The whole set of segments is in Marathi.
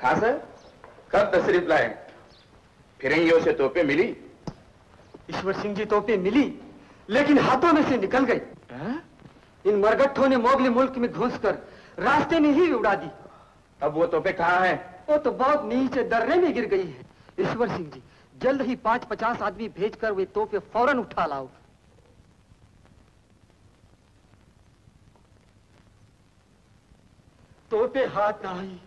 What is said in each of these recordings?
हाँ सर, कब तशरीफ लाए? फिरंगियों से तोपें मिली? ईश्वर सिंह जी तोपें मिली, लेकिन हाथों में से निकल गई। इन मरगट्ठों ने मोगली मुल्क में घुसकर रास्ते में ही उड़ा दी। अब वो तोपें कहाँ हैं? वो तो बहुत नीचे दर्रे में गिर गई है। ईश्वर सिंह जी, जल्द ही 5-50 आदमी भेजकर वे तोपें फौरन उठा लाओ। तोपें हाथ ना आई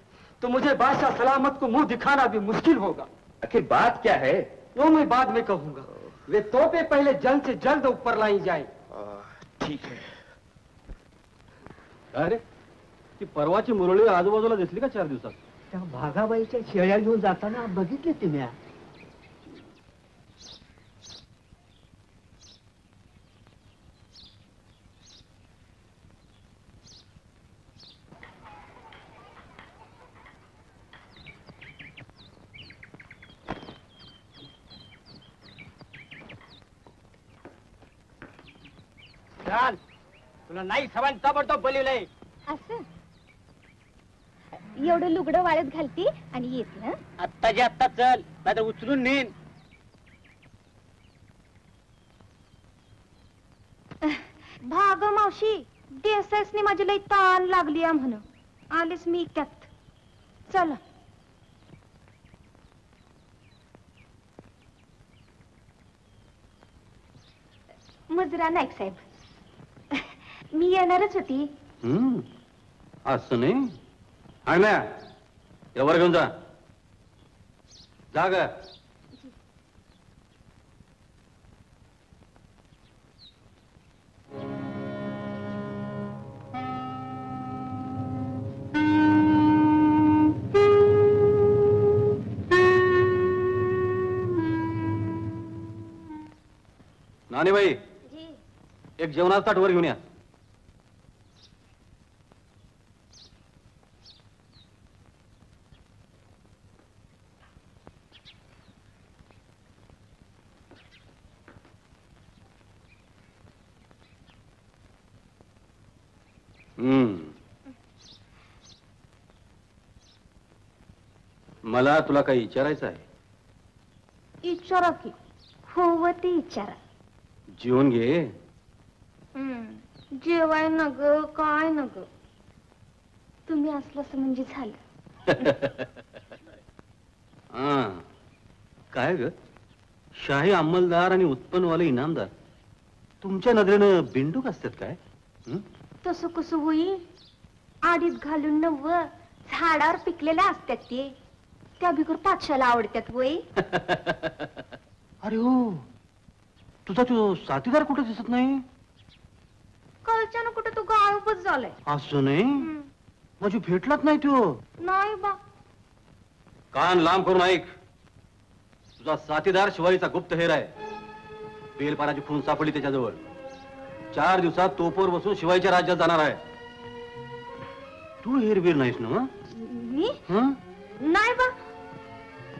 तो मुझे बादशाह सलामत को मुंह दिखाना भी मुश्किल होगा। आखिर बात क्या है? वो मैं बाद में कहूंगा। वे तोपें पहले जल्द से जल्द ऊपर लाई जाए। ठीक है। अरे ती परवाची मुरळी आजूबाजूला दिसली का 4 दिवसात? त्या भागाबाईच्या शेळ्या घेऊन जाताना बघितले तुम्ही? तुला नाही सवान ताबडतोब बोलवलंय. असं एवढं लुगडं वाळत घालती आणि येते. हं? आत्ताच्या आत्ता चल, नाहीतर उचलून नेन. भाग मावशी, देसाईसने माझी लई ताण लागली आहे म्हण. आलेच मी त्यात. चला. मुजरा नाईक साहेब, मी येणारच होती. असं नाही. आणल्या यावर घेऊन जा. जा ग. नानीबाई, एक जेवणाचा ताट वर घेऊन या. मला तुला काही विचारायचं आहे. विचारा की. हो ते विचारा. जेवून घे. जेवाय न ग, काय न ग. तुम्ही असलंच म्हणजे झालं. काय ग, शाही अंमलदार आणि उत्पन्नवाले इनामदार तुमच्या नजरेनं बिंडूक असतात काय? तसं कसं होईल? आडीत घालून नव्व झाडावर पिकलेल्या असतात ते. त्या बिगर पाचशाला आवडतात वय. अरे हो, तुझा तो साथीदार कुठे दिसत नाही? कळच्यानं कुठे तो गायबच झालाय. असं नाही, माझी भेटलाच नाही तो. नाही बा. कान लांब करून ऐक. तुझा साथीदार शिवाजीचा गुप्त हेर आहे. बेलपाराची खून सापडली त्याच्याजवळ. 4 दिवसात तोपोर बसून शिवाजीच्या राज्यात जाणार आहे. तू हेरबीर नाहीस ना? मी नाही बा.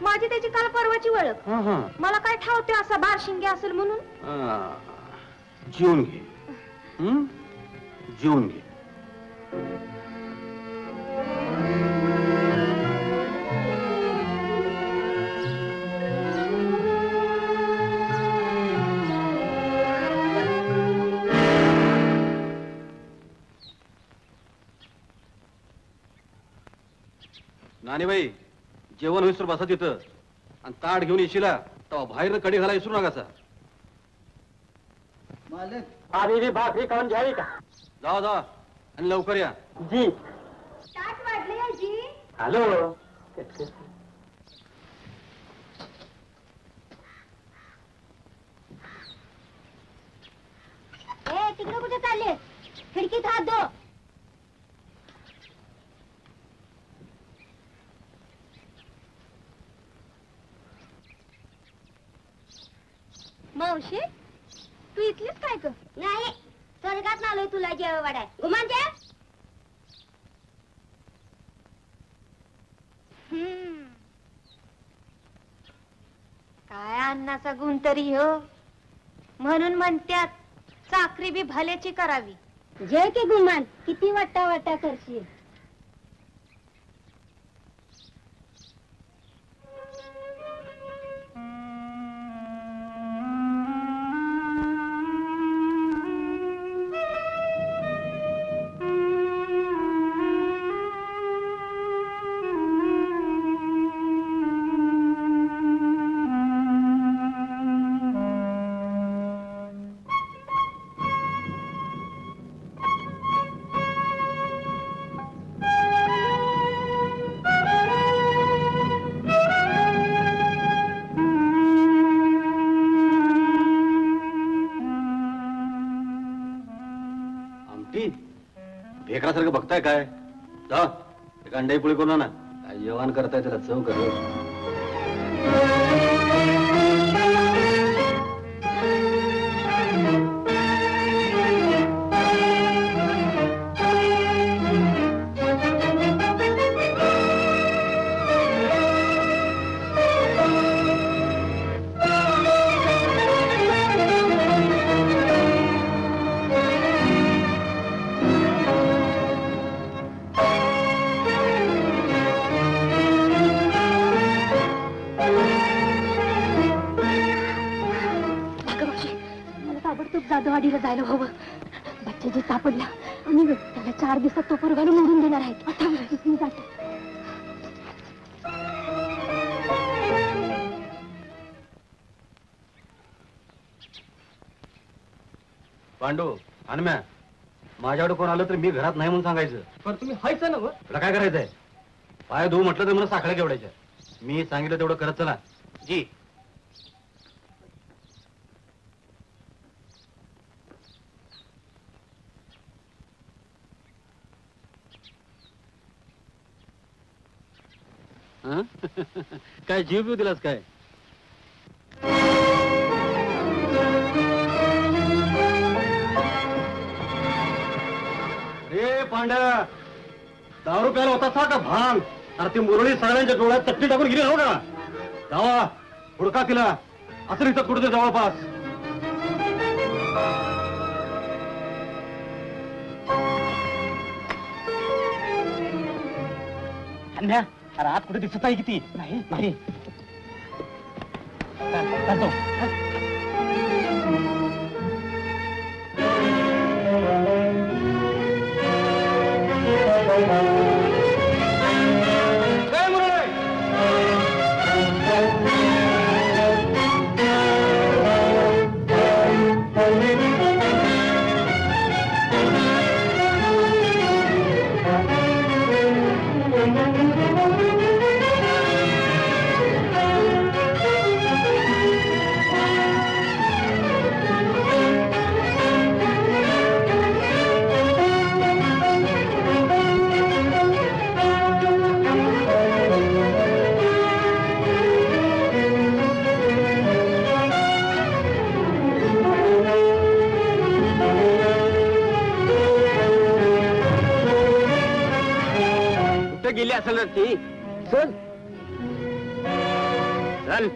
माझी त्याची काल परवाची ओळख. मला काय ठावते असा बारशिंगे असेल म्हणून. जेवून घे. जेवून घे. नानीबाई, जेवण होईसर बसा तिथं आणि ताट घेऊन येशीला तेव्हा बाहेर कडी घाला विसरू नका. मालक, आधी भाकरी खाऊन घ्यावी का? जावा जावा आणि लवकर या. जी. ताट वाढले जी. हॅलो. तिकडे कुठे चालले? खिडकीत हात धो. मावशी, तू इथलीच काय ग? नाही, स्वर्गात आलोय तुला जेव वाढाय. गुमान जेव. काय अन्नाचा गुण तरी हो. म्हणून म्हणतात चाकरी बी भल्याची करावी. जय की गुमान, किती वाटा वाटा करशील. एकटी भेकरासारखं बघताय काय? जा एक अंड्याची पोळी करून ना. काय जेवण करताय त्याला चव कर. जाधववाडीला जायला हवं. बच्चाजी सापडला आणि त्याला 4 दिवसात तो पोरगाला मोडून देणार आहेत. आता मी जाते. पांडू हनुम्या माझ्याकडे कोण आलं तर मी घरात नाही म्हणून सांगायचं. पण तुम्ही हायचं ना? तुला काय करायचंय? पाय धुवू म्हटलं तर मला साखळ्या केवढ्याच्या. मी सांगितलं तेवढं करत चला. जी काय जीव पिऊ दिलास काय? रे पांड्या दारू प्यायला होता का भांग? अरे ती मुरळी सगळ्यांच्या डोळ्यात चटणी टाकून गेली हो का? जावा हुडका तिला. असं इथं कुठे जवळपास. अन्या अरे आत कुठे दिसत आहे किती? नाही नाही गेली असेल ना ती. चल चल.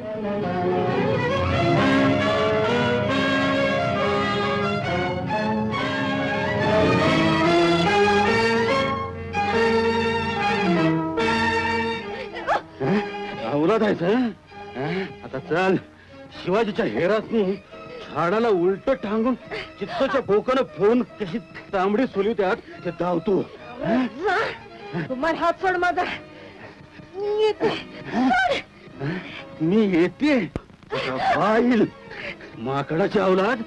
आवरात जायचं आता. चल शिवाजीच्या हेरातनी झाडाला उलट टांगून चित्ताच्या भोकानं फोन कशी तांबडी सोली त्यात ते धावतो. तुम्हाला हात सोड माझा. मी येते पाहिल माकडाची अवलाद.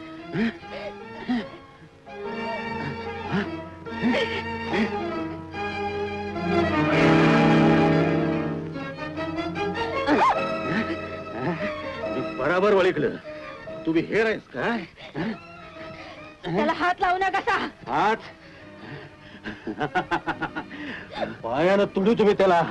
बराबर ओळखलं. तुम्ही हेर आहेस काय? त्याला हात लावू नका कसा. हात पायानं तुडू तुम्ही त्याला.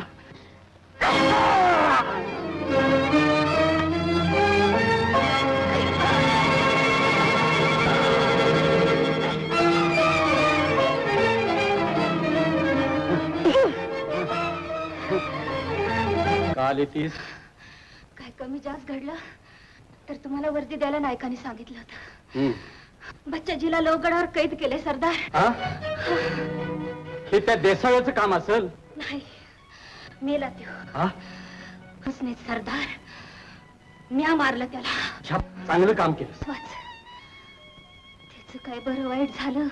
काल येतीस? काय कमी जास्त घडलं तर तुम्हाला वर्दी द्यायला नायकाने सांगितलं होतं. बच्चाजीला लोहगडावर कैद केले सरदार. हे त्या देसाव्याचं काम असेल. नाही मेला त्यो. हसने सरदार म्या मारलं त्याला. चांगलं काम केलं. त्याच काय बरं वाईट झालं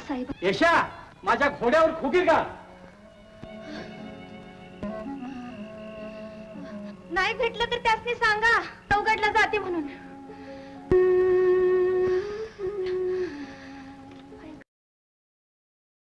साहेब. यशा माझ्या घोड्यावर खुगीर का? नाही भेटलं तर त्यासनी सांगा लोहगडला जाते म्हणून.